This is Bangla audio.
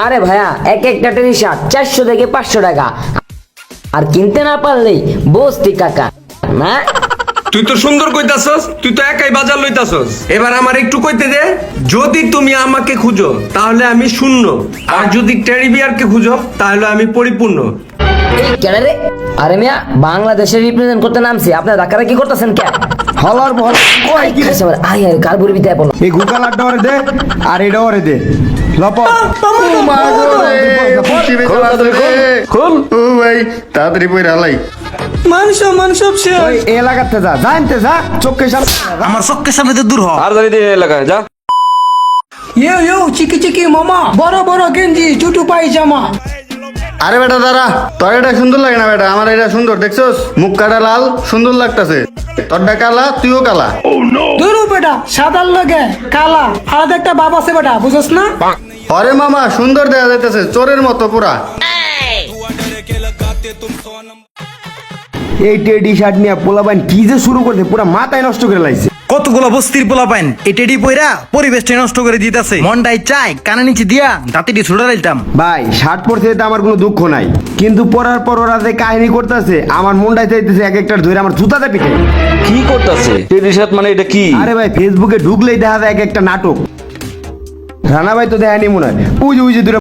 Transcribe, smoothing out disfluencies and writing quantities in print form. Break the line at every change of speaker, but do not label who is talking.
আরে ভাইয়া এক একটা টি শার্ট 400 থেকে 500 টাকা, আর কিনতে না পারলেই বস্তি কাকা না।
তুই তো সুন্দর কইতাছস, তুই তো একাই বাজার লইতাছস। এবার আমার একটু কইতে দে। যদি তুমি আমাকে খুঁজো তাহলে আমি শূন্য, আর যদি টেডি বিয়ারকে খুঁজো তাহলে আমি পরিপূর্ণ।
এই কেন রে? আরে মিয়া বাংলাদেশের রিপ্রেজেন্ট করতে নামছি, আপনারা ঢাকারে কি করতেছেন কে?
হলার বল কই কি
আই আই কারবুরি বিদায় বলো।
এই গুকালারটা ওরে দে আর এটা ওরে দে লপ
খুল ও ভাই তাড়াতাড়ি বইরা হালাই।
ওই এলাকাতে যা জানতে যা চোখের সামনে
আমার চোখের সামনে তো দূর হ।
আর জানি দে এলাকায় যা।
ইউ চিকি চিকি মামা, বড় বড় গেঞ্জি চুটু পায়জামা।
আরে বেটা দাঁড়া, তোর এটা সুন্দর লাগে না বেটা, আমার এটা সুন্দর দেখছস, মুখ কাটা লাল সুন্দর লাগতাছে, তোরটা কালা তুইও কালা।
দুরু বেটা সাদার লগে কালা আলাদা একটা বাপ আছে বেটা, বুঝছ না?
আরে মামা সুন্দর দেখা যাইতেছে, চোরের মতো পুরা।
এই টেডি শার্ট নিয়ে পোলাবাইন কি যে শুরু করতে পুরা মাথায় নষ্ট করে লাইছে।
কতগুলো বস্তির পোলা পাইন এই টেডি পয়রা পরিবেশটা নষ্ট করে দিতেছে। মনটাই চাই কানে নিচে দিয়া দাঁতিটি ছুড়ে দিতাম।
ভাই শার্ট পরতে যেতে আমার কোনো দুঃখ নাই, কিন্তু পরার পর ওরা যে কাহিনী করতেছে আমার মনটাই চাইতেছে এক একটা ধরে আমার জুতাতে পিঠে।
কি করতেছে টেডি শার্ট মানে এটা কি?
আরে ভাই ফেসবুকে ঢুকলেই দেখা যায় এক একটা নাটক। রানা ভাই তো দেখানি মনে হয়, ওই যে দুটো